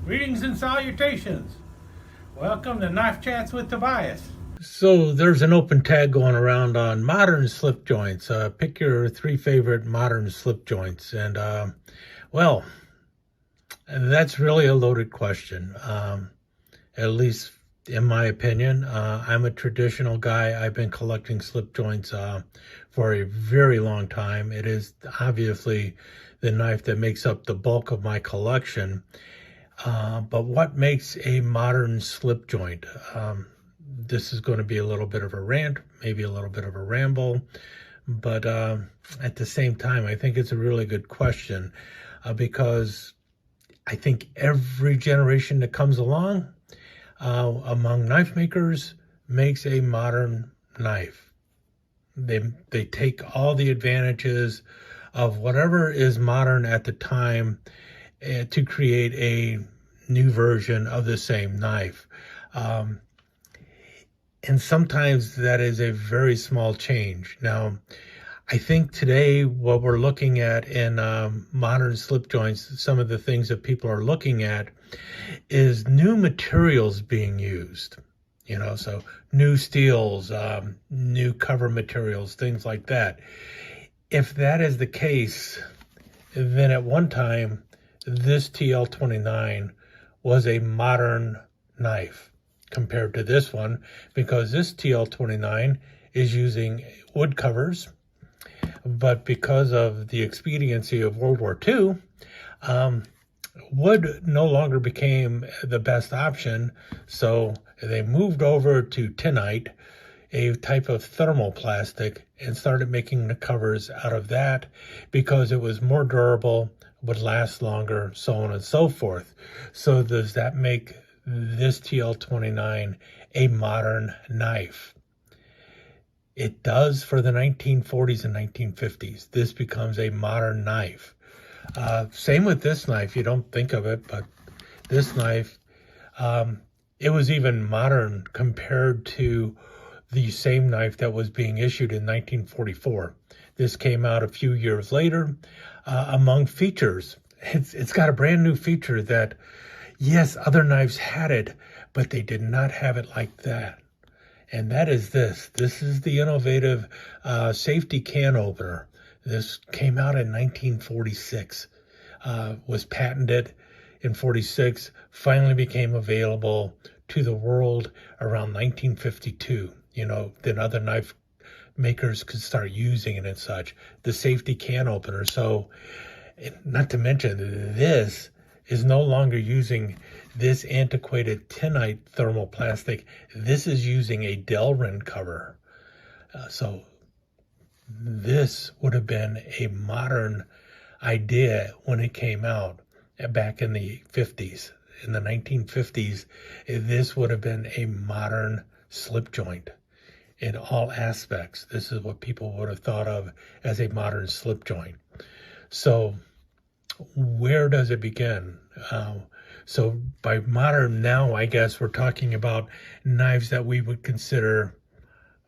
Greetings and salutations. Welcome to Knife Chats with Tobias. So there's an open tag going around on modern slip joints. Pick your 3 favorite modern slip joints. And, well, that's really a loaded question, at least in my opinion. I'm a traditional guy. I've been collecting slip joints for a very long time. It is obviously the knife that makes up the bulk of my collection. But what makes a modern slip joint? This is going to be a little bit of a rant, maybe a little bit of a ramble, but at the same time, I think it's a really good question because I think every generation that comes along among knife makers makes a modern knife. They take all the advantages of whatever is modern at the time to create a new version of the same knife. And sometimes that is a very small change. Now, I think today what we're looking at in modern slip joints, some of the things that people are looking at is new materials being used. So new steels, new cover materials, things like that. If that is the case, then at one time, this TL29 was a modern knife compared to this one, because this TL29 is using wood covers, but because of the expediency of World War II, wood no longer became the best option, so they moved over to tinite, a type of thermoplastic, and started making the covers out of that because it was more durable, would last longer, so on and so forth. So does that make this TL29 a modern knife? It does for the 1940s and 1950s. This becomes a modern knife. Same with this knife. You don't think of it, but this knife, it was even modern compared to the same knife that was being issued in 1944. This came out a few years later. Among features, it's got a brand new feature that, yes, other knives had it, but they did not have it like that. And that is this. This is the innovative safety can opener. This came out in 1946, was patented in 46, finally became available to the world around 1952. Then other knife makers could start using it and such. The safety can opener. So, not to mention, this is no longer using this antiquated tinite thermoplastic. This is using a Delrin cover. So this would have been a modern idea when it came out back in the 50s. In the 1950s, this would have been a modern slip joint in all aspects. This is what people would have thought of as a modern slip joint. So where does it begin? So by modern now, I guess we're talking about knives that we would consider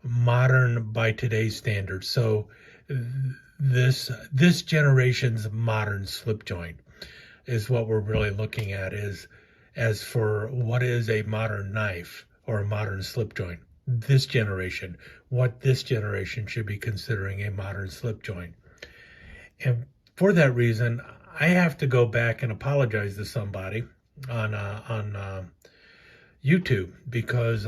modern by today's standards. So this generation's modern slip joint is what we're really looking at, is as for what is a modern knife or a modern slip joint. This generation, what this generation should be considering a modern slip joint. And for that reason, I have to go back and apologize to somebody on YouTube, because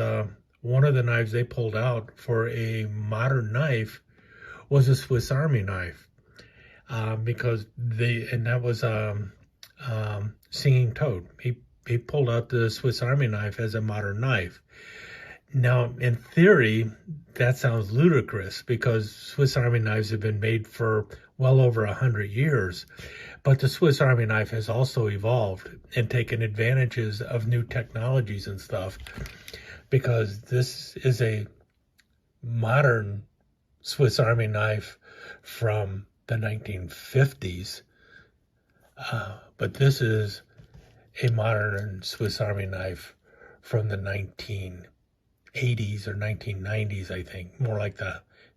one of the knives they pulled out for a modern knife was a Swiss Army knife, because that was Singing Toad. He pulled out the Swiss Army knife as a modern knife. Now, in theory, that sounds ludicrous because Swiss Army knives have been made for well over 100 years. But the Swiss Army knife has also evolved and taken advantages of new technologies and stuff, because this is a modern Swiss Army knife from the 1950s. But this is a modern Swiss Army knife from the 1980s or 1990s, I think, more like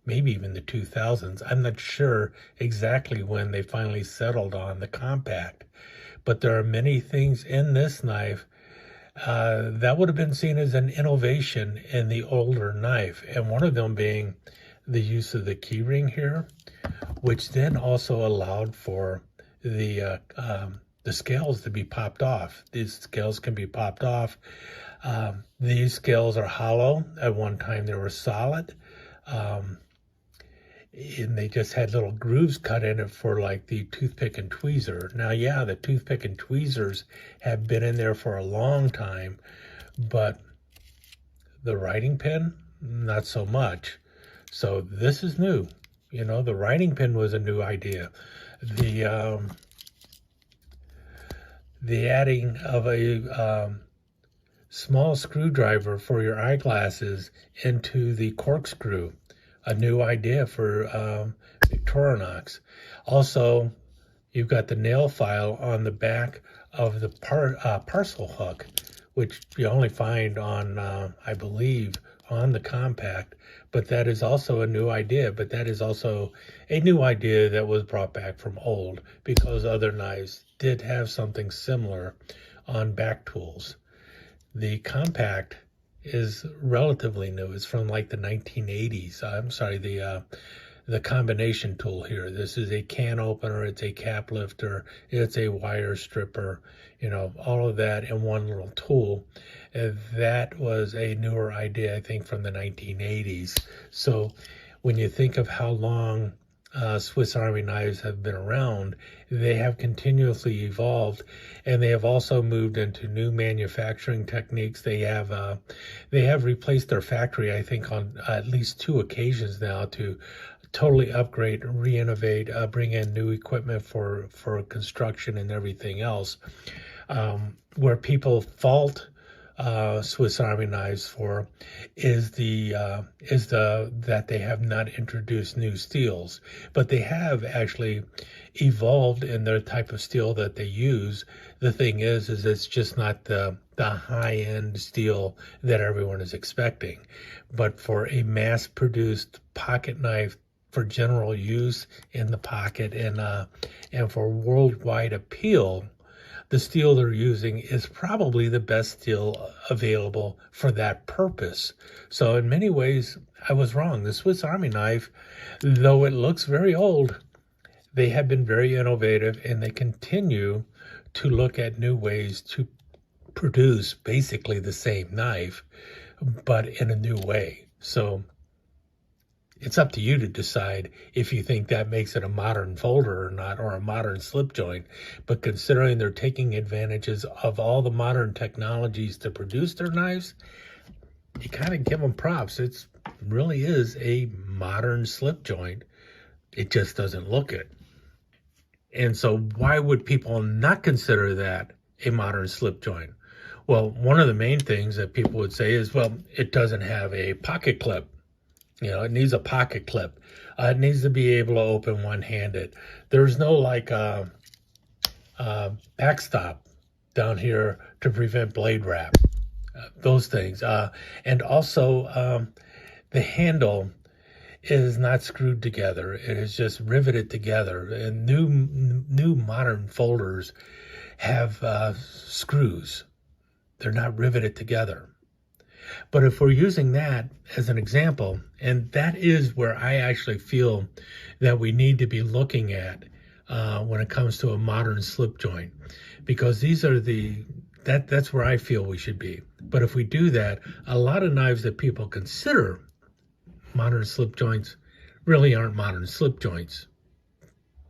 maybe even the 2000s. I'm not sure exactly when they finally settled on the compact, but there are many things in this knife that would have been seen as an innovation in the older knife, and one of them being the use of the key ring here, which then also allowed for the scales to be popped off. These scales can be popped off. These scales are hollow. At one time they were solid. And they just had little grooves cut in it for like the toothpick and tweezer. Now, yeah, the toothpick and tweezers have been in there for a long time, but the writing pen, not so much. So this is new. You know, the writing pen was a new idea. The adding of a small screwdriver for your eyeglasses into the corkscrew, a new idea for Victorinox. Also, you've got the nail file on the back of the parcel hook, which you only find on, I believe, on the compact. But that is also a new idea. But that is also a new idea that was brought back from old, because other knives did have something similar on back tools. The compact is relatively new. It's from like the 1980s. I'm sorry, the combination tool here. This is a can opener, it's a cap lifter, it's a wire stripper, you know, all of that in one little tool. And that was a newer idea, I think, from the 1980s. So when you think of how long Swiss Army knives have been around, they have continuously evolved, and they have also moved into new manufacturing techniques. They have replaced their factory, I think, on at least 2 occasions now to totally upgrade, re-innovate, bring in new equipment for construction and everything else. Where people fault Swiss Army knives for is that they have not introduced new steels, but they have actually evolved in their type of steel that they use. The thing is it's just not the high-end steel that everyone is expecting. But for a mass-produced pocket knife for general use in the pocket and for worldwide appeal, the steel they're using is probably the best steel available for that purpose. So in many ways, I was wrong. The Swiss Army knife, though it looks very old, they have been very innovative, and they continue to look at new ways to produce basically the same knife, but in a new way. So it's up to you to decide if you think that makes it a modern folder or not, or a modern slip joint. But considering they're taking advantages of all the modern technologies to produce their knives, you kind of give them props. It really is a modern slip joint. It just doesn't look it. And so why would people not consider that a modern slip joint? Well, one of the main things that people would say is, well, it doesn't have a pocket clip. You know, it needs a pocket clip. It needs to be able to open one-handed. There's no like backstop down here to prevent blade wrap. Those things. And also the handle is not screwed together. It is just riveted together. And new modern folders have screws. They're not riveted together. But if we're using that as an example, and that is where I actually feel that we need to be looking at when it comes to a modern slip joint, because these are that's where I feel we should be. But if we do that, a lot of knives that people consider modern slip joints really aren't modern slip joints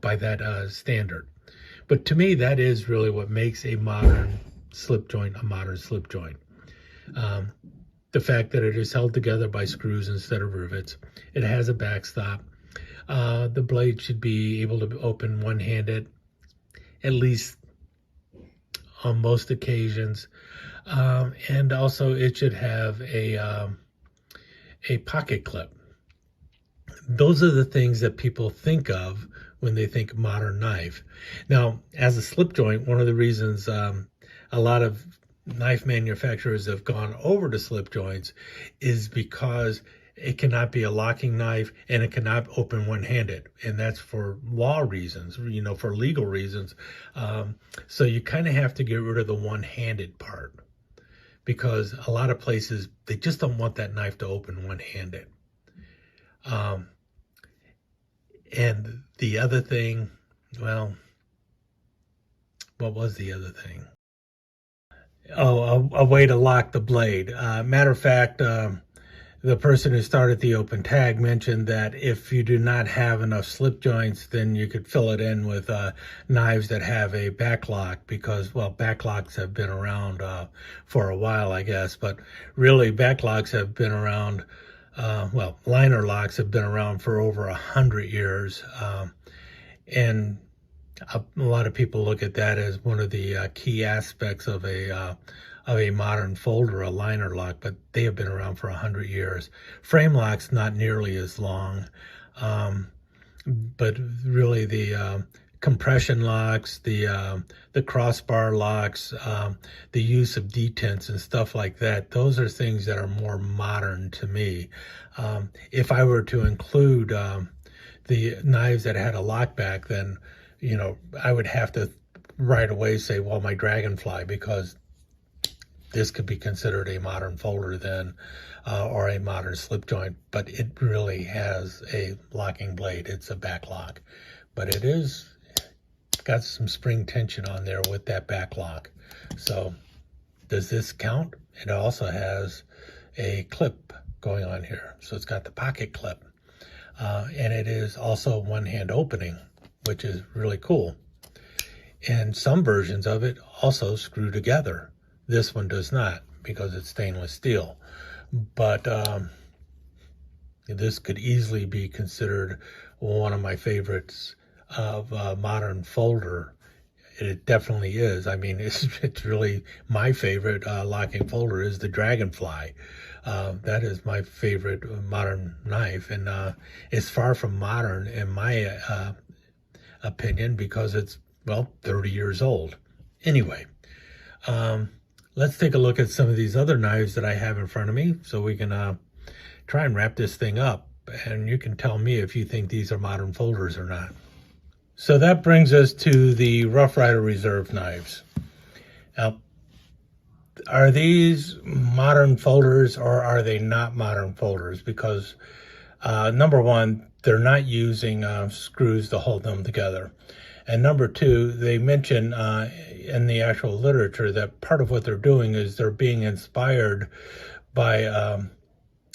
by that standard. But to me, that is really what makes a modern slip joint a modern slip joint. The fact that it is held together by screws instead of rivets. It has a backstop. The blade should be able to open one-handed, at least on most occasions. And also it should have a pocket clip. Those are the things that people think of when they think modern knife. Now, as a slip joint, one of the reasons a lot of knife manufacturers have gone over to slip joints is because it cannot be a locking knife, and it cannot open one-handed, and that's for law reasons, for legal reasons. So you kind of have to get rid of the one-handed part, because a lot of places, they just don't want that knife to open one-handed. And the other thing, well, what was the other thing? Oh, a way to lock the blade. Matter of fact, the person who started the open tag mentioned that if you do not have enough slip joints, then you could fill it in with knives that have a back lock, because, well, back locks have been around for a while, I guess, but really back locks have been around, liner locks have been around for over 100 years, and a lot of people look at that as one of the key aspects of a modern folder, a liner lock, but they have been around for 100 years. Frame locks, not nearly as long, but really the compression locks, the crossbar locks, the use of detents and stuff like that, those are things that are more modern to me. If I were to include the knives that had a lock back, then I would have to right away say, well, my Dragonfly, because this could be considered a modern folder then, or a modern slip joint, but it really has a locking blade. It's a back lock, but it is got some spring tension on there with that back lock. So does this count? It also has a clip going on here. So it's got the pocket clip, and it is also one-hand opening, which is really cool. And some versions of it also screw together. This one does not, because it's stainless steel. But this could easily be considered one of my favorites of modern folder. It definitely is. I mean, it's really my favorite locking folder is the Dragonfly. That is my favorite modern knife, and it's far from modern in my opinion, because it's, 30 years old. Anyway, let's take a look at some of these other knives that I have in front of me, so we can try and wrap this thing up, and you can tell me if you think these are modern folders or not. So that brings us to the Rough Rider Reserve knives. Now, are these modern folders or are they not modern folders? Because number one, they're not using screws to hold them together. And number two, they mention in the actual literature that part of what they're doing is they're being inspired by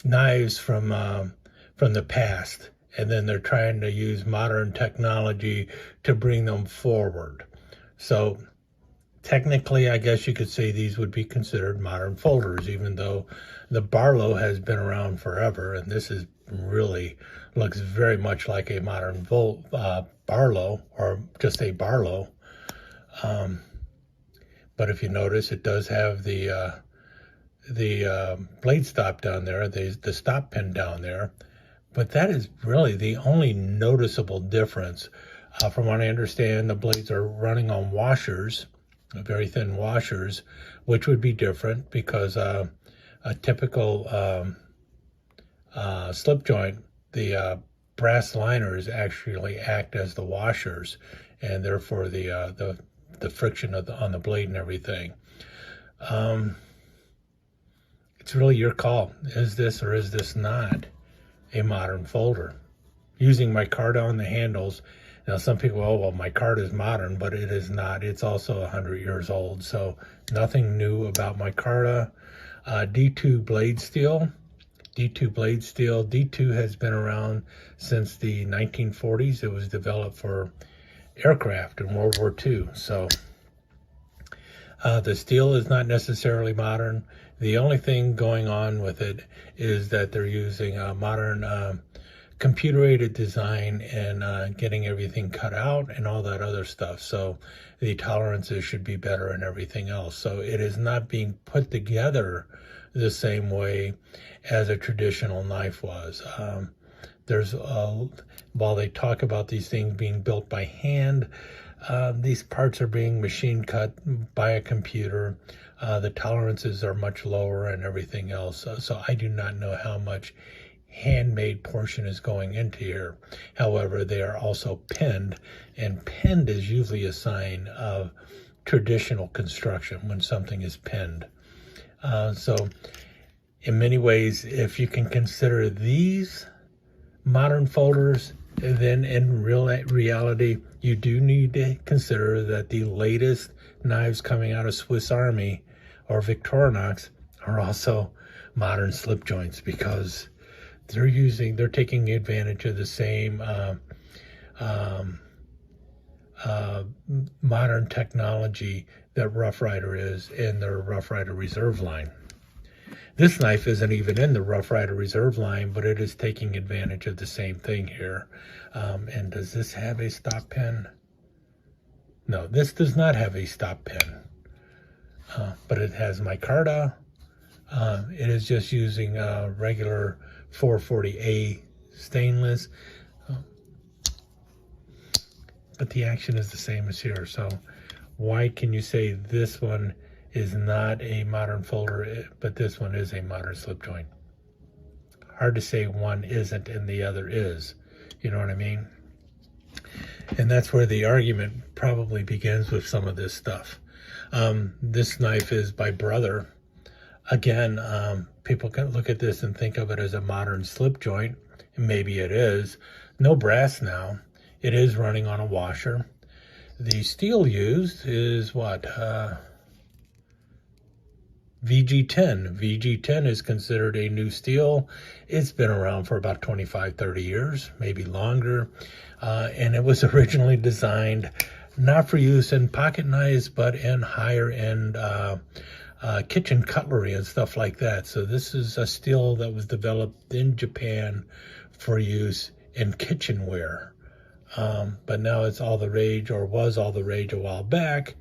knives from the past, and then they're trying to use modern technology to bring them forward. So technically, I guess you could say these would be considered modern folders, even though the Barlow has been around forever, and this is really looks very much like a modern Barlow, or just a Barlow. But if you notice, it does have the blade stop down there, the stop pin down there. But that is really the only noticeable difference. From what I understand, the blades are running on washers, very thin washers, which would be different because a typical slip joint, the brass liners actually act as the washers, and therefore the friction on the blade and everything. It's really your call. Is this or is this not a modern folder? Using micarta on the handles. Now some people, well, micarta is modern, but it is not. It's also 100 years old, so nothing new about micarta. D2 blade steel. D2 has been around since the 1940s. It was developed for aircraft in World War II. So the steel is not necessarily modern. The only thing going on with it is that they're using a modern computer-aided design and getting everything cut out and all that other stuff. So the tolerances should be better and everything else. So it is not being put together the same way as a traditional knife was. While they talk about these things being built by hand, these parts are being machine cut by a computer. The tolerances are much lower and everything else. So I do not know how much handmade portion is going into here. However, they are also pinned, and pinned is usually a sign of traditional construction when something is pinned. So in many ways, if you can consider these modern folders, then in reality, you do need to consider that the latest knives coming out of Swiss Army or Victorinox are also modern slip joints, because they're taking advantage of the same modern technology that Rough Rider is in their Rough Rider Reserve line. This knife isn't even in the Rough Rider Reserve line, but it is taking advantage of the same thing here. And does this have a stop pin? No, this does not have a stop pin, but it has micarta. It is just using regular 440A stainless, but the action is the same as here. So why can you say this one is not a modern folder, but this one is a modern slip joint? Hard to say one isn't and the other is. You know what I mean? And that's where the argument probably begins with some of this stuff. This knife is by Brother. Again, people can look at this and think of it as a modern slip joint, and maybe it is. No brass now. It is running on a washer. The steel used is what? VG10. VG10 is considered a new steel. It's been around for about 25, 30 years, maybe longer. And it was originally designed not for use in pocket knives, but in higher end kitchen cutlery and stuff like that. So this is a steel that was developed in Japan for use in kitchenware. But now it's all the rage, or was all the rage a while back,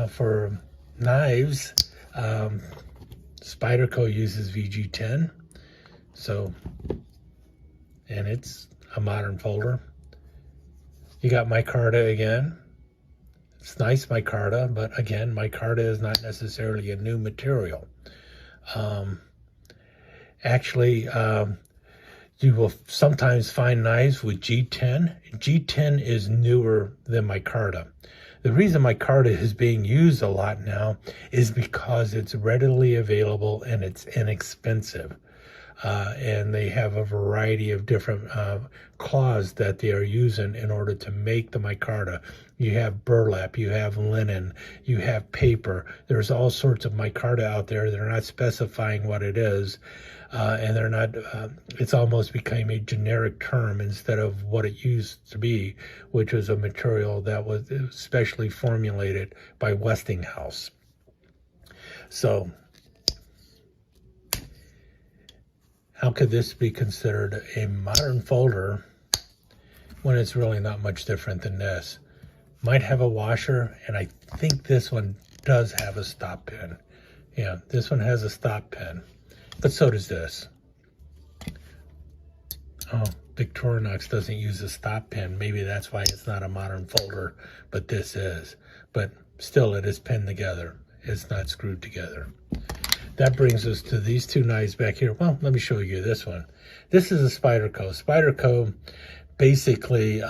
for knives. Spyderco uses VG10, so, and it's a modern folder. You got micarta again. It's nice micarta, but again, micarta is not necessarily a new material. Actually, you will sometimes find knives with G10. G10 is newer than micarta. The reason micarta is being used a lot now is because it's readily available and it's inexpensive. And they have a variety of different cloths that they are using in order to make the micarta. You have burlap, you have linen, you have paper. There's all sorts of micarta out there. They're not specifying what it is. And they're not, it's almost became a generic term instead of what it used to be, which was a material that was specially formulated by Westinghouse. So, how could this be considered a modern folder when it's really not much different than this? Might have a washer, and I think this one does have a stop pin. Yeah, this one has a stop pin, but so does this. Oh, Victorinox doesn't use a stop pin. Maybe that's why it's not a modern folder, but this is. But still, it is pinned together. It's not screwed together. That brings us to these two knives back here. Well, let me show you this one. This is a Spyderco. Spyderco basically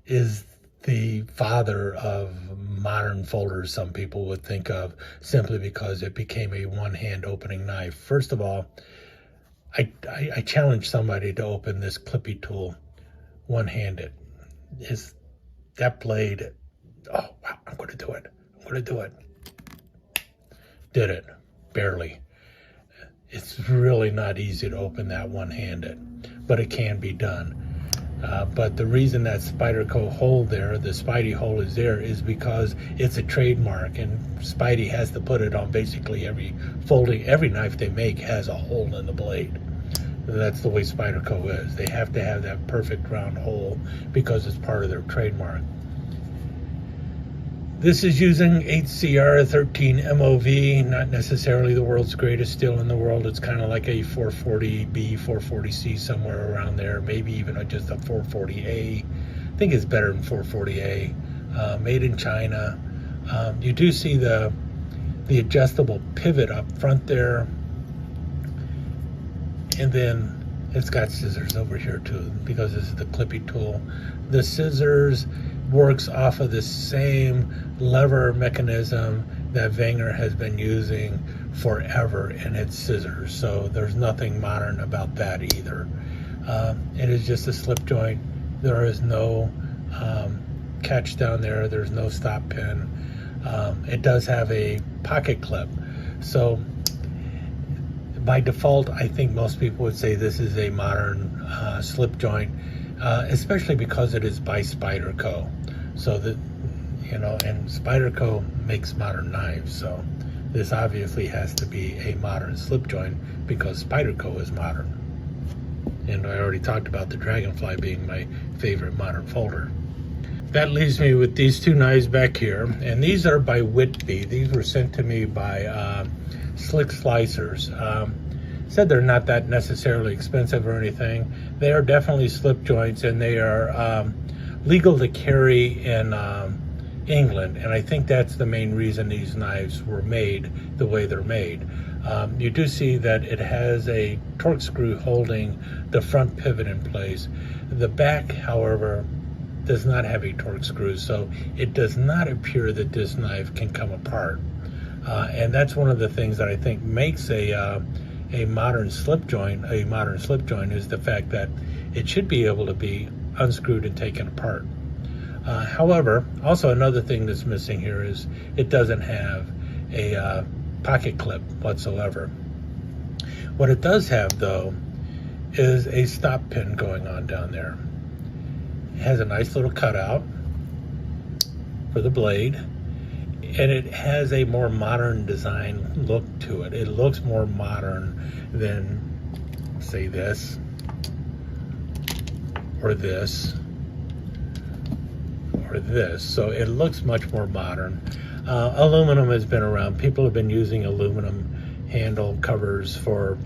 is the father of modern folders, some people would think of, simply because it became a one-hand opening knife. First of all, I challenge somebody to open this clippy tool one-handed. Is that blade, oh, wow, I'm going to do it. I'm going to do it. Did it, barely. It's really not easy to open that one-handed, but it can be done. But the reason that Spyderco hole there, the Spidey hole is there, is because it's a trademark, and Spidey has to put it on basically every folding. Every knife they make has a hole in the blade. That's the way Spyderco is. They have to have that perfect round hole because it's part of their trademark. This is using HCR 13 MOV, not necessarily the world's greatest steel in the world. It's kind of like a 440B, 440C, somewhere around there, maybe even just a 440A. I think it's better than 440A. Made in China. You do see the adjustable pivot up front there. And then it's got scissors over here too, because this is the clippy tool. The scissors works off of the same lever mechanism that Wenger has been using forever in its scissors. So there's nothing modern about that either. It is just a slip joint. There is no catch down there. There's no stop pin. It does have a pocket clip. So by default, I think most people would say this is a modern slip joint, especially because it is by Spyderco. So that, you know, and Spyderco makes modern knives. So this obviously has to be a modern slip joint because Spyderco is modern. And I already talked about the Dragonfly being my favorite modern folder. That leaves me with these two knives back here, and these are by Whitby. These were sent to me by Slick Slicers. Said they're not that necessarily expensive or anything. They are definitely slip joints, and they are legal to carry in England, and I think that's the main reason these knives were made the way they're made. You do see that it has a torque screw holding the front pivot in place. The back, however, does not have a torque screw, so it does not appear that this knife can come apart. And that's one of the things that I think makes a modern slip joint is the fact that it should be able to be unscrewed and taken apart. However, also another thing that's missing here is it doesn't have a pocket clip whatsoever. What it does have, though, is a stop pin going on down there. It has a nice little cutout for the blade, and it has a more modern design look to it. It looks more modern than, say, this or this or this. So it looks much more modern. Aluminum has been around. People have been using aluminum handle covers for,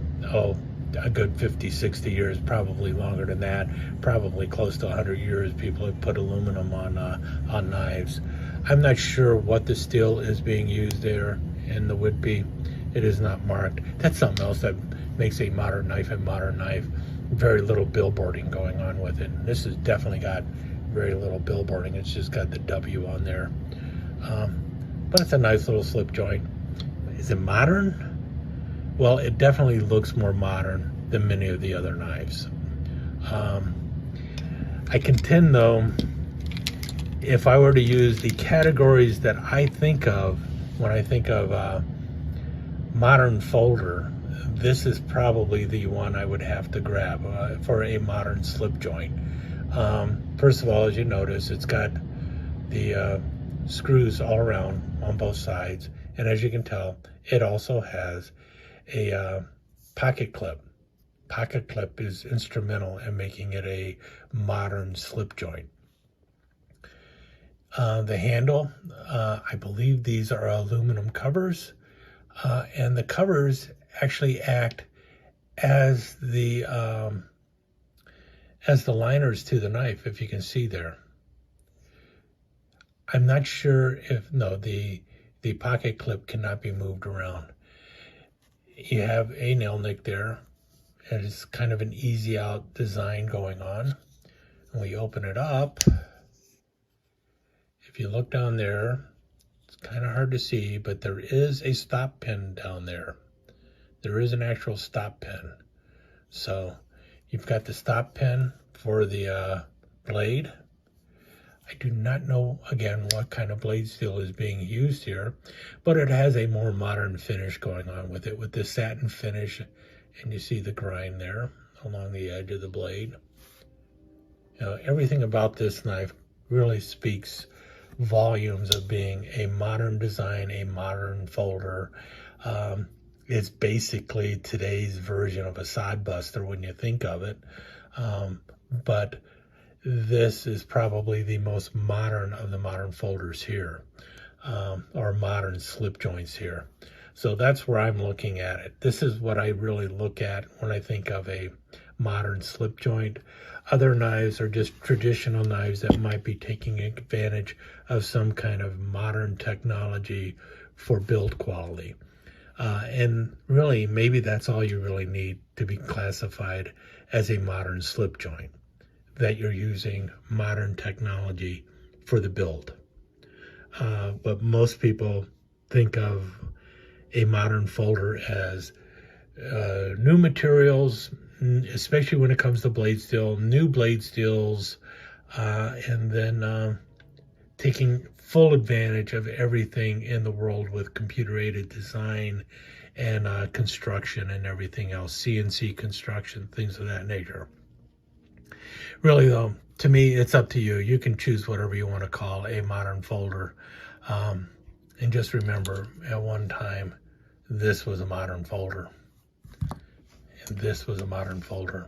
a good 50, 60 years, probably longer than that, probably close to 100 years. People have put aluminum on knives. I'm not sure what the steel is being used there in the Whitby. It is not marked. That's something else that makes a modern knife a modern knife. Very little billboarding going on with it. This has definitely got very little billboarding. It's just got the W on there. But it's a nice little slip joint. Is it modern? Well, it definitely looks more modern than many of the other knives. I contend, though, if I were to use the categories that I think of when I think of modern folder, this is probably the one I would have to grab for a modern slip joint. First of all, as you notice, it's got the screws all around on both sides, and as you can tell, it also has a pocket clip. Pocket clip is instrumental in making it a modern slip joint. The handle, I believe these are aluminum covers, and the covers actually act as the liners to the knife, if you can see there. I'm not sure if, no, the pocket clip cannot be moved around. You have a nail nick there, and it's kind of an easy out design going on. When we open it up, if you look down there, it's kind of hard to see, but there is a stop pin down there. There is an actual stop pin. So you've got the stop pin for the blade. I do not know, again, what kind of blade steel is being used here, but it has a more modern finish going on with it, with the satin finish, and you see the grind there along the edge of the blade. You know, everything about this knife really speaks volumes of being a modern design, a modern folder. It's basically today's version of a sod buster when you think of it, but this is probably the most modern of the modern folders here, or modern slip joints here. So that's where I'm looking at it. This is what I really look at when I think of a modern slip joint. Other knives are just traditional knives that might be taking advantage of some kind of modern technology for build quality. And really, maybe that's all you really need to be classified as a modern slip joint, that you're using modern technology for the build. But most people think of a modern folder as new materials, especially when it comes to blade steel, new blade steels, and then taking full advantage of everything in the world with computer-aided design and construction and everything else, CNC construction, things of that nature. Really, though, to me, it's up to you. You can choose whatever you want to call a modern folder. And just remember, at one time, this was a modern folder. And this was a modern folder.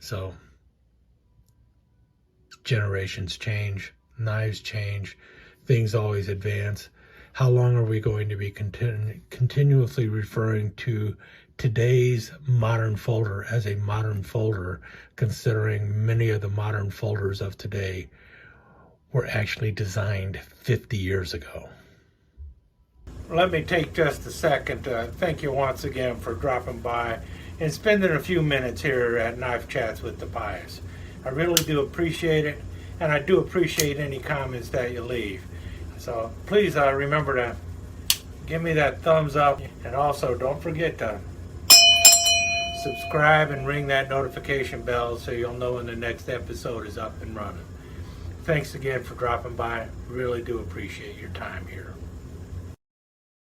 So, generations change, knives change, things always advance. How long are we going to be continuously referring to today's modern folder as a modern folder, considering many of the modern folders of today were actually designed 50 years ago? Let me take just a second to thank you once again for dropping by and spending a few minutes here at Knife Chats with Tobias. I really do appreciate it, and I do appreciate any comments that you leave. So please remember to give me that thumbs up, and also don't forget to subscribe and ring that notification bell so you'll know when the next episode is up and running. Thanks again for dropping by. Really do appreciate your time here.